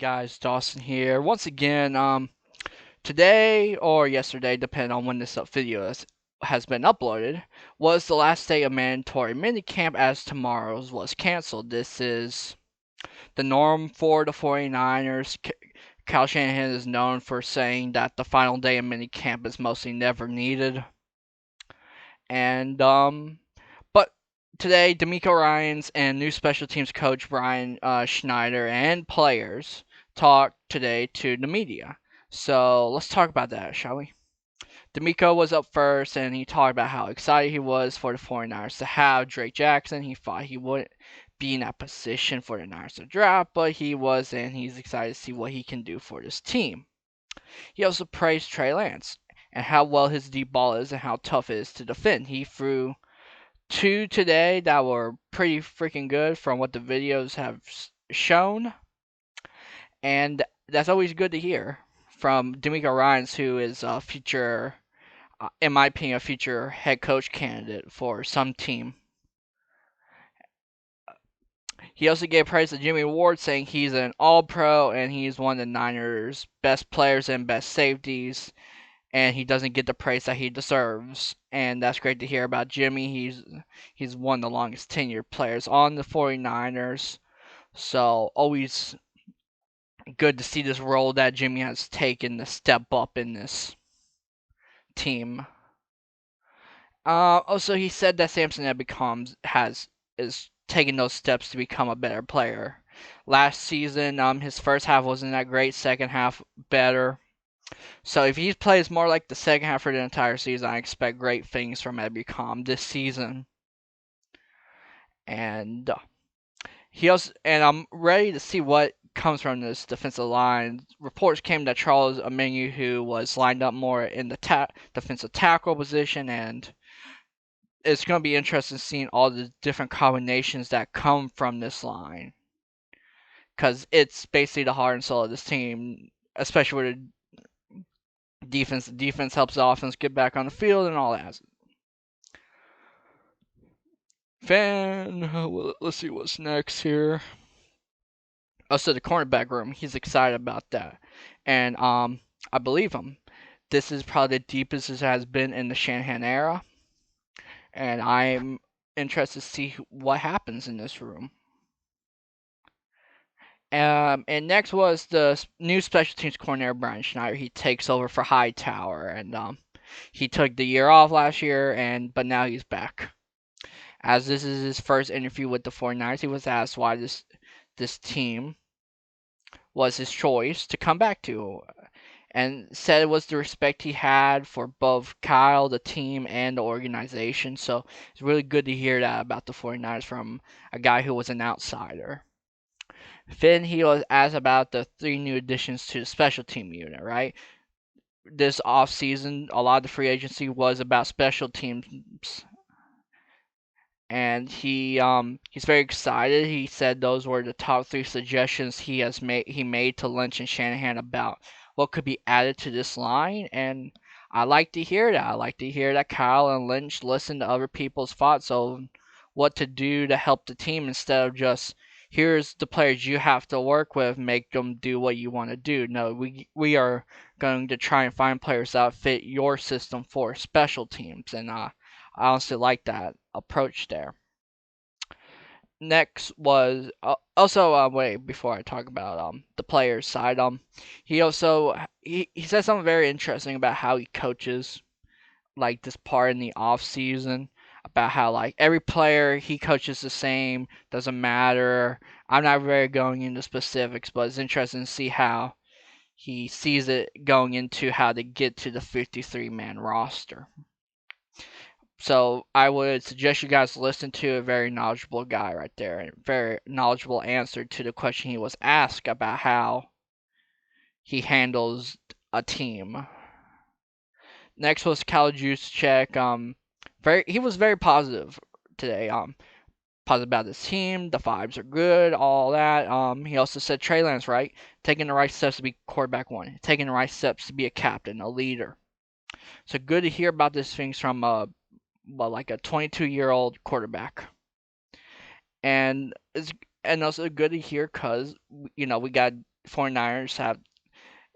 guys, Dawson here. Once again, today or yesterday, depending on when this video has been uploaded, was the last day of mandatory minicamp as tomorrow's was canceled. This is the norm for the 49ers. Kyle Shanahan is known for saying that the final day of minicamp is mostly never needed. And, but today, Demeco Ryans and new special teams coach Brian Schneider and players talked today to the media. So let's talk about that, shall we? Demeco was up first, and he talked about how excited he was for the 49ers to have Drake Jackson. He thought he wouldn't be in that position for the Niners to draft, but he was, and he's excited to see what he can do for this team. He also praised Trey Lance and how well his deep ball is and how tough it is to defend. He threw two today that were pretty freaking good from what the videos have shown, and that's always good to hear from Demeco Ryans, who is a future, in my opinion, a future head coach candidate for some team. He also gave praise to Jimmy Ward, saying he's an all-pro and he's one of the Niners' best players and best safeties, and he doesn't get the praise that he deserves. And that's great to hear about Jimmy. He's one of the longest tenured players on the 49ers. So always good to see this role that Jimmy has taken to step up in this team. Also, he said that Samson is taking those steps to become a better player. Last season, his first half wasn't that great. Second half better. So if he plays more like the second half for the entire season, I expect great things from Ebicom this season. And I'm ready to see what comes from this defensive line. Reports came that Charles Omenihu, who was lined up more in the defensive tackle position, and it's going to be interesting seeing all the different combinations that come from this line, because it's basically the heart and soul of this team, especially with the defense. The defense helps the offense get back on the field and all that. Let's see what's next here. Also, the cornerback room, he's excited about that, and I believe him. This is probably the deepest it has been in the Shanahan era, and I'm interested to see what happens in this room. And next was the new special teams coordinator, Brian Schneider. He takes over for Hightower, and he took the year off last year, but now he's back. As this is his first interview with the 49ers, he was asked why this team was his choice to come back to, and said it was the respect he had for both Kyle, the team, and the organization. So it's really good to hear that about the 49ers from a guy who was an outsider. Then he was asked about the 3 new additions to the special team unit, right? This offseason, a lot of the free agency was about special teams, and he's very excited. He said those were the top 3 suggestions he made to Lynch and Shanahan about what could be added to this line, and I like to hear that. I like to hear that Kyle and Lynch listen to other people's thoughts on what to do to help the team instead of just, here's the players you have to work with, make them do what you want to do. No, we are going to try and find players that fit your system for special teams, and I honestly like that approach there. Next was also wait, before I talk about the players side, he also he said something very interesting about how he coaches, like this part in the off season, about how like every player he coaches the same, doesn't matter. I'm not very going into specifics, but it's interesting to see how he sees it going into how to get to the 53-man roster. So I would suggest you guys listen to a very knowledgeable guy right there, and very knowledgeable answer to the question he was asked about how he handles a team. Next was Kyle Juszczyk. He was very positive today. Positive about his team. The vibes are good. All that. He also said Trey Lance, right, taking the right steps to be quarterback 1, taking the right steps to be a captain, a leader. So good to hear about these things from like a 22-year-old quarterback. And also good to hear because we got 49ers have,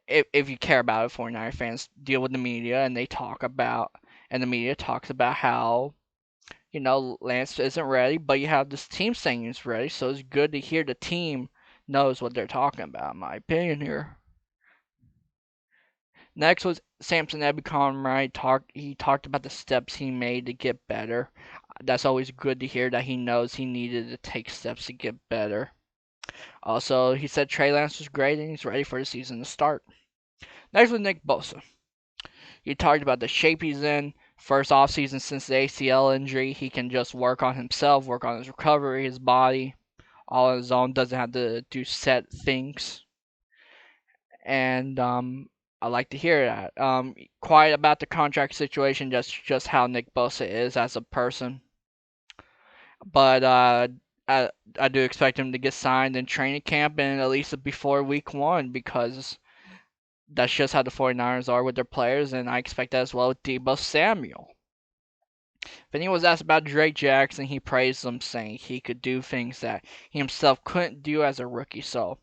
if you care about it, 49er fans deal with the media and the media talks about how, Lance isn't ready, but you have this team saying he's ready, so it's good to hear the team knows what they're talking about, in my opinion here. Next was Samson Ebukam. He talked about the steps he made to get better. That's always good to hear that he knows he needed to take steps to get better. Also, he said Trey Lance was great and he's ready for the season to start. Next was Nick Bosa. He talked about the shape he's in. First offseason since the ACL injury, he can just work on himself, work on his recovery, his body, all on his own. Doesn't have to do set things. And I like to hear that. Quiet about the contract situation, just how Nick Bosa is as a person. But I do expect him to get signed in training camp and at least before week 1 because that's just how the 49ers are with their players, and I expect that as well with Deebo Samuel. If anyone was asked about Drake Jackson, he praised him, saying he could do things that he himself couldn't do as a rookie. So,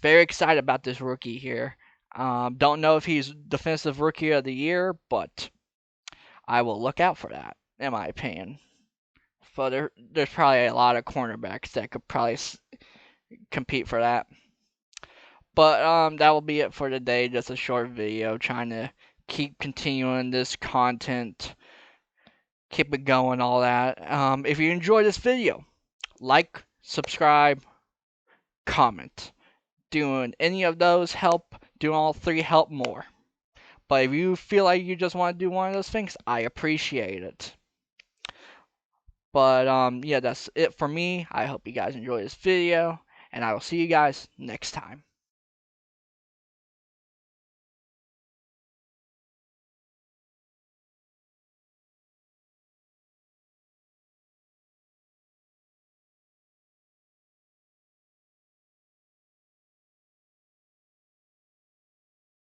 very excited about this rookie here. Don't know if he's Defensive Rookie of the Year, but I will look out for that, in my opinion. But there's probably a lot of cornerbacks that could probably compete for that. But that will be it for today. Just a short video trying to keep continuing this content, keep it going, all that. If you enjoyed this video, like, subscribe, comment. Doing any of those help. Doing all 3 help more. But if you feel like you just want to do one of those things, I appreciate it. But yeah, that's it for me. I hope you guys enjoy this video, and I will see you guys next time.